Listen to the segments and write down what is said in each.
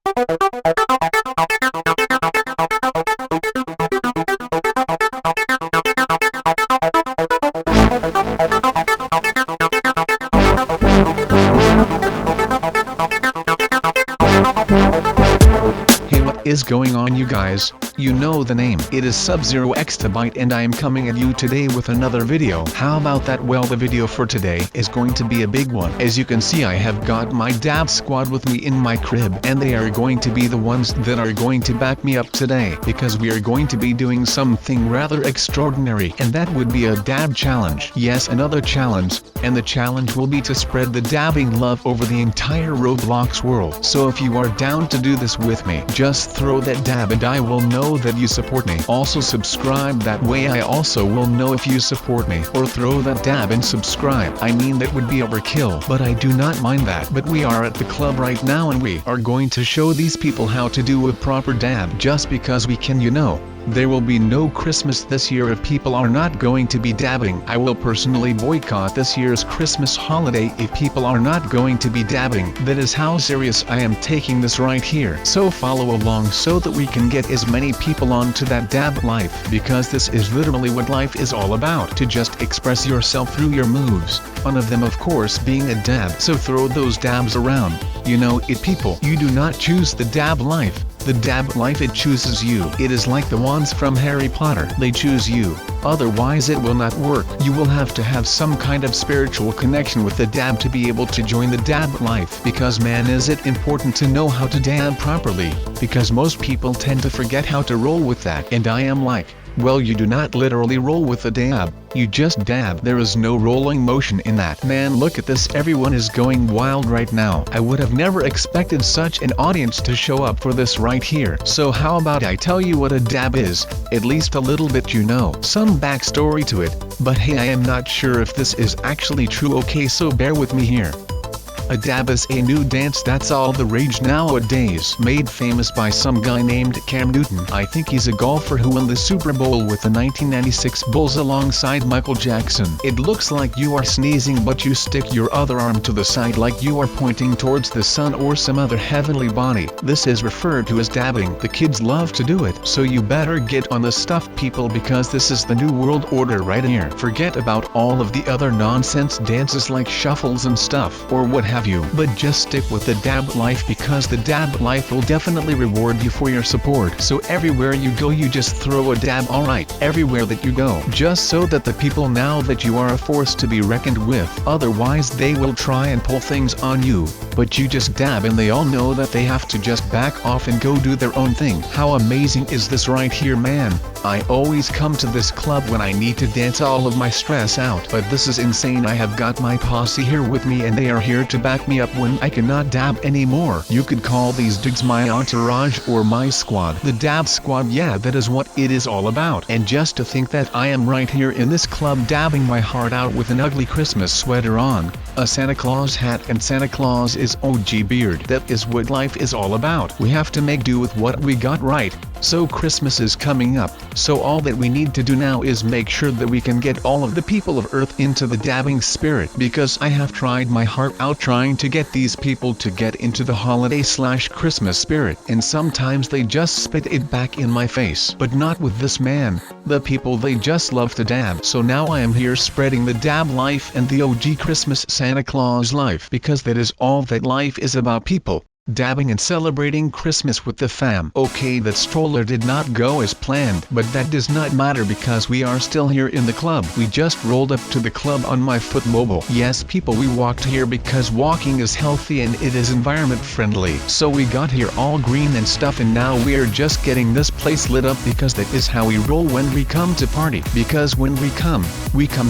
Hey, what is going on, you guys? You know the name. It is SubZeroExtabyte and I am coming at you today with another video. How about that? Well, the video for today is going to be a big one. As you can see, I have got my Dab squad with me in my crib, and they are going to be the ones that are going to back me up today, because we are going to be doing something rather extraordinary, and that would be a Dab challenge. Yes, another challenge, and the challenge will be to spread the dabbing love over the entire Roblox world. So if you are down to do this with me, just throw that dab and I will know that you support me. Also subscribe, that way I also will know if you support me. Or throw that dab and subscribe. I mean, that would be overkill, but I do not mind that. But we are at the club right now and we are going to show these people how to do a proper dab, just because we can, you know. There will be no Christmas this year if people are not going to be dabbing. I will personally boycott this year's Christmas holiday if people are not going to be dabbing. That is how serious I am taking this right here. So follow along so that we can get as many people onto that dab life, because this is literally what life is all about, to just express yourself through your moves. One of them, of course, being a dab. So throw those dabs around. You know it, people. You do not choose the dab life. The dab life, it chooses you. It is like the wands from Harry Potter. They choose you. Otherwise it will not work. You will have to have some kind of spiritual connection with the dab to be able to join the dab life. Because man, is it important to know how to dab properly. Because most people tend to forget how to roll with that. And I am like, well, you do not literally roll with the dab, you just dab. There is no rolling motion in that. Man, look at this, everyone is going wild right now. I would have never expected such an audience to show up for this right here. So how about I tell you what a dab is, at least a little bit, you know, some backstory to it. But hey, I am not sure if this is actually true. Okay, so bear with me here. A dab is a new dance that's all the rage nowadays, made famous by some guy named Cam Newton. I think he's a golfer who won the Super Bowl with the 1996 Bulls alongside Michael Jackson. It looks like you are sneezing, but you stick your other arm to the side like you are pointing towards the sun or some other heavenly body. This is referred to as dabbing. The kids love to do it, so you better get on the stuff, people, because this is the new world order right here. Forget about all of the other nonsense dances like shuffles and stuff, or what have you, but just stick with the dab life, because the dab life will definitely reward you for your support. So everywhere you go, you just throw a dab, alright, everywhere that you go, just so that the people know that you are a force to be reckoned with. Otherwise they will try and pull things on you, but you just dab and they all know that they have to just back off and go do their own thing. How amazing is this right here, man? I always come to this club when I need to dance all of my stress out, but this is insane. I have got my posse here with me and they are here to back me up when I cannot dab anymore. You could call these dudes my entourage or my squad. The dab squad, yeah, that is what it is all about. And just to think that I am right here in this club dabbing my heart out with an ugly Christmas sweater on, a Santa Claus hat, and Santa Claus is OG beard. That is what life is all about. We have to make do with what we got, right? So Christmas is coming up, so all that we need to do now is make sure that we can get all of the people of Earth into the dabbing spirit, because I have tried my heart out trying to get these people to get into the holiday/Christmas spirit, and sometimes they just spit it back in my face. But not with this man. The people, they just love to dab. So now I am here spreading the dab life and the OG Christmas Santa Claus life, because that is all that life is about, people. Dabbing and celebrating Christmas with the fam. Okay, that stroller did not go as planned, but that does not matter because we are still here in the club. We just rolled up to the club on my foot mobile. Yes, people, we walked here because walking is healthy and it is environment friendly. So we got here all green and stuff, and now we are just getting this place lit up, because that is how we roll when we come to party. Because when we come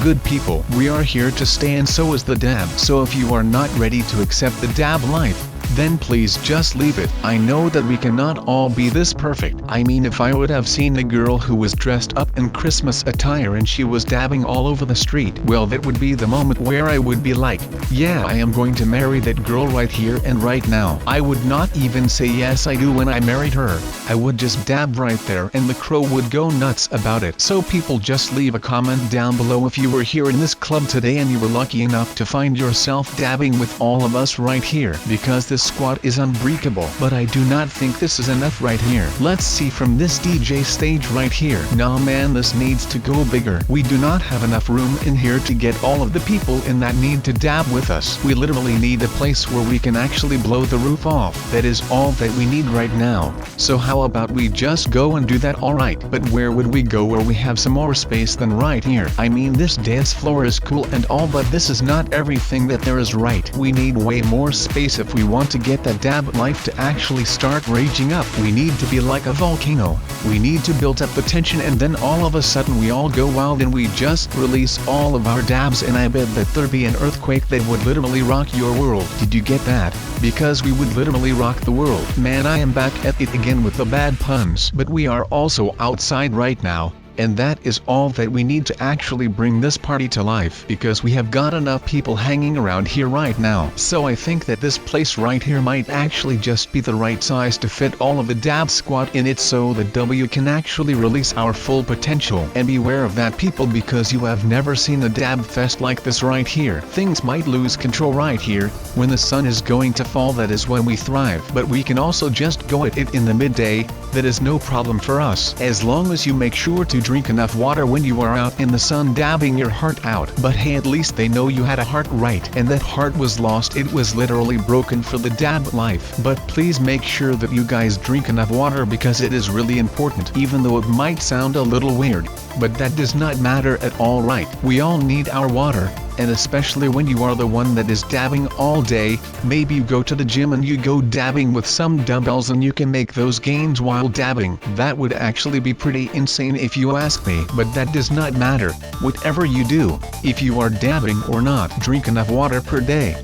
good, people. We are here to stay, and so is the dab. So if you are not ready to accept the dab life, then please just leave it. I know that we cannot all be this perfect. I mean, if I would have seen a girl who was dressed up in Christmas attire and she was dabbing all over the street, well, that would be the moment where I would be like, yeah, I am going to marry that girl right here and right now. I would not even say yes I do when I married her. I would just dab right there and the crow would go nuts about it. So people, just leave a comment down below if you were here in this club today and you were lucky enough to find yourself dabbing with all of us right here, because this squad is unbreakable. But I do not think this is enough right here. Let's see from this DJ stage right here. Nah man, this needs to go bigger. We do not have enough room in here to get all of the people in that need to dab with us. We literally need a place where we can actually blow the roof off. That is all that we need right now. So how about we just go and do that? Alright, but where would we go where we have some more space than right here? I mean, this dance floor is cool and all, but this is not everything that there is, right? We need way more space if we want to get that dab life to actually start raging up. We need to be like a volcano. We need to build up the tension, and then all of a sudden we all go wild and we just release all of our dabs, and I bet that there'd be an earthquake that would literally rock your world. Did you get that? Because we would literally rock the world. Man, I am back at it again with the bad puns. But we are also outside right now. And that is all that we need to actually bring this party to life, because we have got enough people hanging around here right now. So I think that this place right here might actually just be the right size to fit all of the dab squad in it, so that W can actually release our full potential. And beware of that, people, because you have never seen a dab fest like this right here. Things might lose control right here. When the sun is going to fall, that is when we thrive. But we can also just go at it in the midday. That is no problem for us, as long as you make sure to drink enough water when you are out in the sun dabbing your heart out. But hey, at least they know you had a heart, right? And that heart was lost. It was literally broken for the dab life. But please make sure that you guys drink enough water, because it is really important, even though it might sound a little weird. But that does not matter at all, right? We all need our water. And especially when you are the one that is dabbing all day. Maybe you go to the gym and you go dabbing with some dumbbells and you can make those gains while dabbing. That would actually be pretty insane if you ask me. But that does not matter. Whatever you do, if you are dabbing or not, drink enough water per day.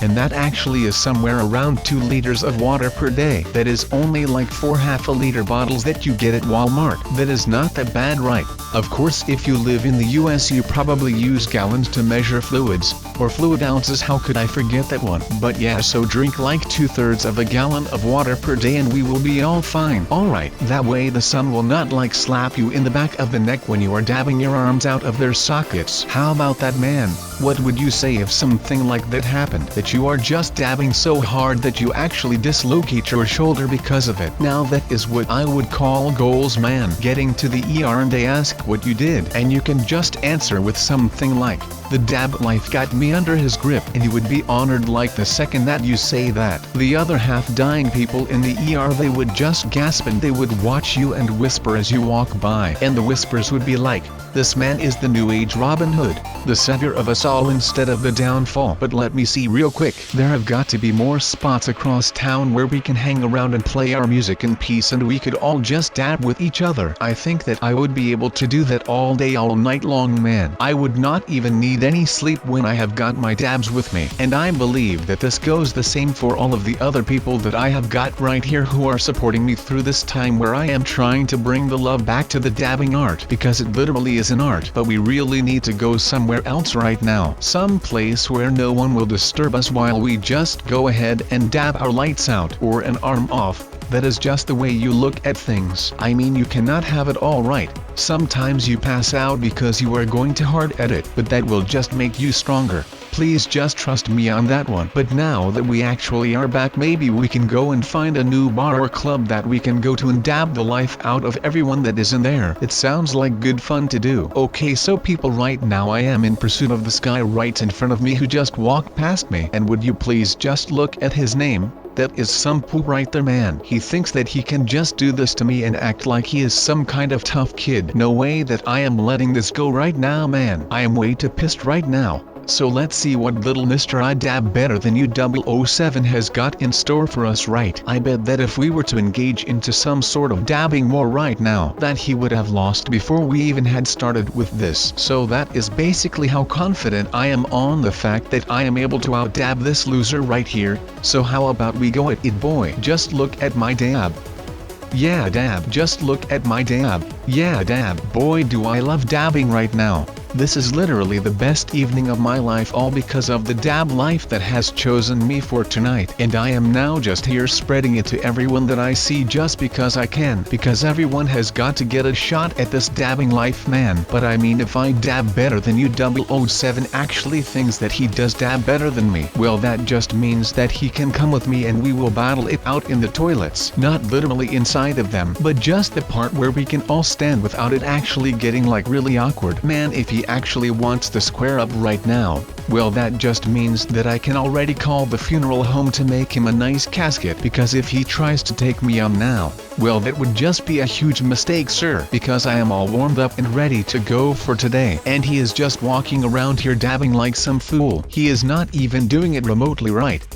And that actually is somewhere around 2 liters of water per day. That is only like 4 half-a-liter bottles that you get at Walmart. That is not that bad, right? Of course, if you live in the US, you probably use gallons to measure fluids, or fluid ounces. How could I forget that one? But yeah, so drink like 2/3 of a gallon of water per day and we will be all fine. Alright, that way the sun will not like slap you in the back of the neck when you are dabbing your arms out of their sockets. How about that, man? What would you say if something like that happened? That you are just dabbing so hard that you actually dislocate your shoulder because of it. Now that is what I would call goals, man. Getting to the ER and they ask what you did, and you can just answer with something like, "The dab life got me under his grip," and you would be honored like the second that you say that. The other half dying people in the ER, they would just gasp and they would watch you and whisper as you walk by. And the whispers would be like, "This man is the new age Robin Hood, the savior of us all instead of the downfall." But let me see real quick. There have got to be more spots across town where we can hang around and play our music in peace and we could all just dab with each other. I think that I would be able to do that all day, all night long, man. I would not even need any sleep when I have got my dabs with me. And I believe that this goes the same for all of the other people that I have got right here who are supporting me through this time where I am trying to bring the love back to the dabbing art, because it literally is an art. But we really need to go somewhere else right now. Some place where no one will disturb us while we just go ahead and dab our lights out or an arm off. That is just the way you look at things. I mean, you cannot have it all, right? Sometimes you pass out because you are going too hard at it, but that will just make you stronger. Please just trust me on that one. But now that we actually are back, maybe we can go and find a new bar or club that we can go to and dab the life out of everyone that is in there. It sounds like good fun to do. Okay, so people, right now I am in pursuit of this guy right in front of me who just walked past me. And would you please just look at his name? That is some poo right there, man. He thinks that he can just do this to me and act like he is some kind of tough kid. No way that I am letting this go right now, man. I am way too pissed right now. So let's see what little Mr. I Dab Better Than You 007 has got in store for us, right? I bet that if we were to engage into some sort of dabbing war right now, that he would have lost before we even had started with this. So that is basically how confident I am on the fact that I am able to out-dab this loser right here. So how about we go at it, boy? Just look at my dab. Yeah, dab. Just look at my dab. Yeah, dab. Boy, do I love dabbing right now. This is literally the best evening of my life, all because of the dab life that has chosen me for tonight. And I am now just here spreading it to everyone that I see just because I can. Because everyone has got to get a shot at this dabbing life, man. But I mean, if I dab better than you, 007 actually thinks that he does dab better than me, well, that just means that he can come with me and we will battle it out in the toilets. Not literally inside of them, but just the part where we can all stand without it actually getting like really awkward. Man, if he actually wants to square up right now, well, that just means that I can already call the funeral home to make him a nice casket. Because if he tries to take me on now, well, that would just be a huge mistake, sir. Because I am all warmed up and ready to go for today, and he is just walking around here dabbing like some fool. He is not even doing it remotely right.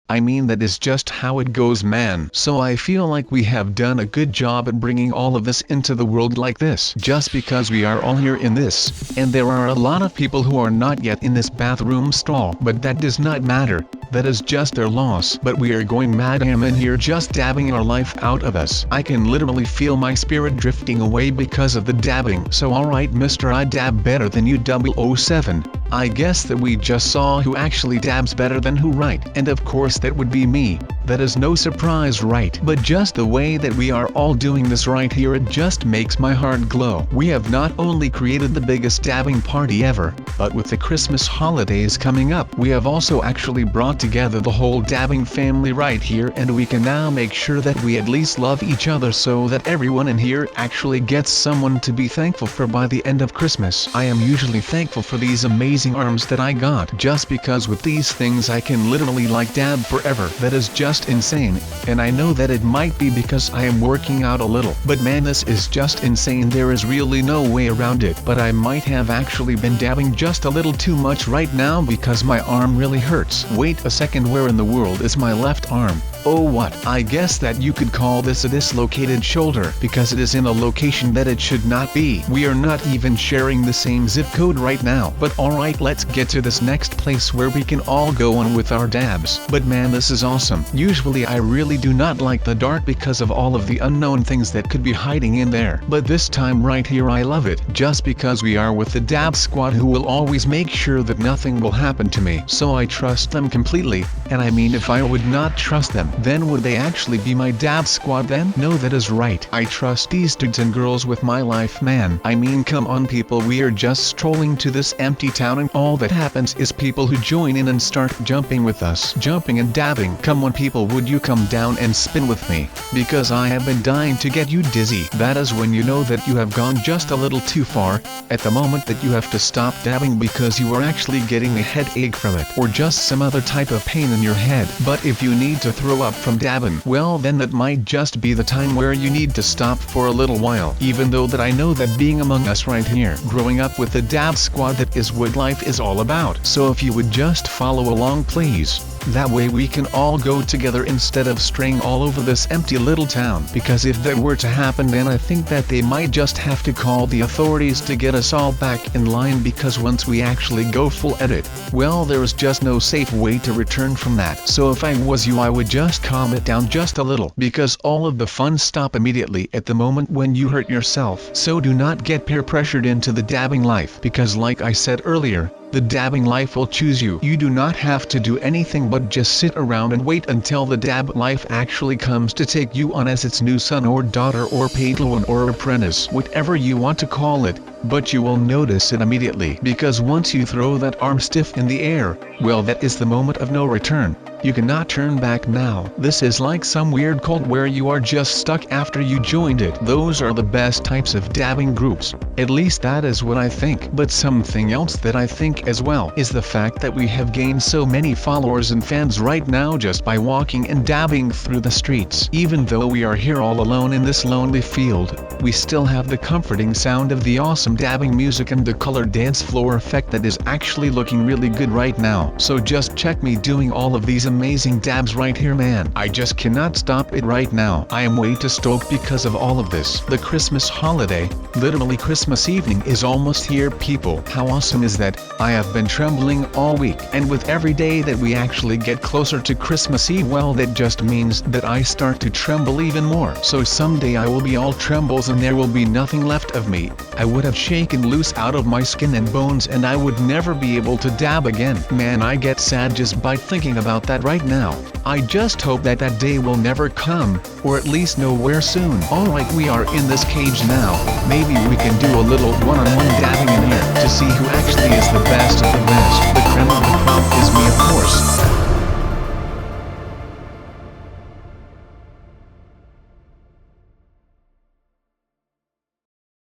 I mean, that is just how it goes, man. So I feel like we have done a good job at bringing all of this into the world like this. Just because we are all here in this, and there are a lot of people who are not yet in this bathroom stall. But that does not matter. That is just their loss. But we are going mad. I am in here just dabbing our life out of us. I can literally feel my spirit drifting away because of the dabbing. So alright, Mr. I dab better than you, 007. I guess that we just saw who actually dabs better than who, right? And of course that would be me. That is no surprise, right? But just the way that we are all doing this right here, it just makes my heart glow. We have not only created the biggest dabbing party ever, but with the Christmas holidays coming up, we have also actually brought together the whole dabbing family right here, and we can now make sure that we at least love each other so that everyone in here actually gets someone to be thankful for by the end of Christmas. I am usually thankful for these amazing arms that I got, just because with these things I can literally like dab forever. That is just insane, and I know that it might be because I am working out a little, but man, this is just insane. There is really no way around it. But I might have actually been dabbing just a little too much right now because my arm really hurts. Wait a second, where in the world is my left arm? Oh, what? I guess that you could call this a dislocated shoulder, because it is in a location that it should not be. We are not even sharing the same zip code right now. But alright, let's get to this next place where we can all go on with our dabs. But man, this is awesome. Usually I really do not like the dark because of all of the unknown things that could be hiding in there. But this time right here I love it, just because we are with the dab squad who will always make sure that nothing will happen to me. So I trust them completely, and I mean, if I would not trust them, then would they actually be my dab squad then? No, that is right. I trust these dudes and girls with my life, man. I mean, come on people, we are just strolling to this empty town and all that happens is people who join in and start jumping with us. Jumping and dabbing. Come on people, would you come down and spin with me? Because I have been dying to get you dizzy. That is when you know that you have gone just a little too far, at the moment that you have to stop dabbing because you are actually getting a headache from it, or just some other type of pain in your head. But if you need to throw up from dabbing, well then that might just be the time where you need to stop for a little while. Even though that I know that being among us right here, growing up with the dab squad, that is what life is all about. So if you would just follow along please. That way we can all go together instead of straying all over this empty little town. Because if that were to happen, then I think that they might just have to call the authorities to get us all back in line, because once we actually go full at it, well, there is just no safe way to return from that. So if I was you, I would just calm it down just a little, because all of the fun stop immediately at the moment when you hurt yourself. So do not get peer pressured into the dabbing life, because like I said earlier, the dabbing life will choose you. You do not have to do anything but just sit around and wait until the dab life actually comes to take you on as its new son or daughter or padawan or apprentice, whatever you want to call it. But you will notice it immediately, because once you throw that arm stiff in the air, well, that is the moment of no return. You cannot turn back now. This is like some weird cult where you are just stuck after you joined it. Those are the best types of dabbing groups. At least that is what I think. But something else that I think as well is the fact that we have gained so many followers and fans right now just by walking and dabbing through the streets. Even though we are here all alone in this lonely field, we still have the comforting sound of the awesome awesome dabbing music and the colored dance floor effect that is actually looking really good right now. So just check me doing all of these amazing dabs right here, man. I just cannot stop it right now. I am way too stoked because of all of this. The Christmas holiday, literally Christmas evening, is almost here, people. How awesome is that? I have been trembling all week, and with every day that we actually get closer to Christmas Eve, well, that just means that I start to tremble even more. So someday I will be all trembles and there will be nothing left of me. I would have shaken loose out of my skin and bones and I would never be able to dab again. Man, I get sad just by thinking about that right now. I just hope that that day will never come, or at least nowhere soon. Alright, we are in this cage now. Maybe we can do a little one-on-one dabbing in here to see who actually is the best of the best.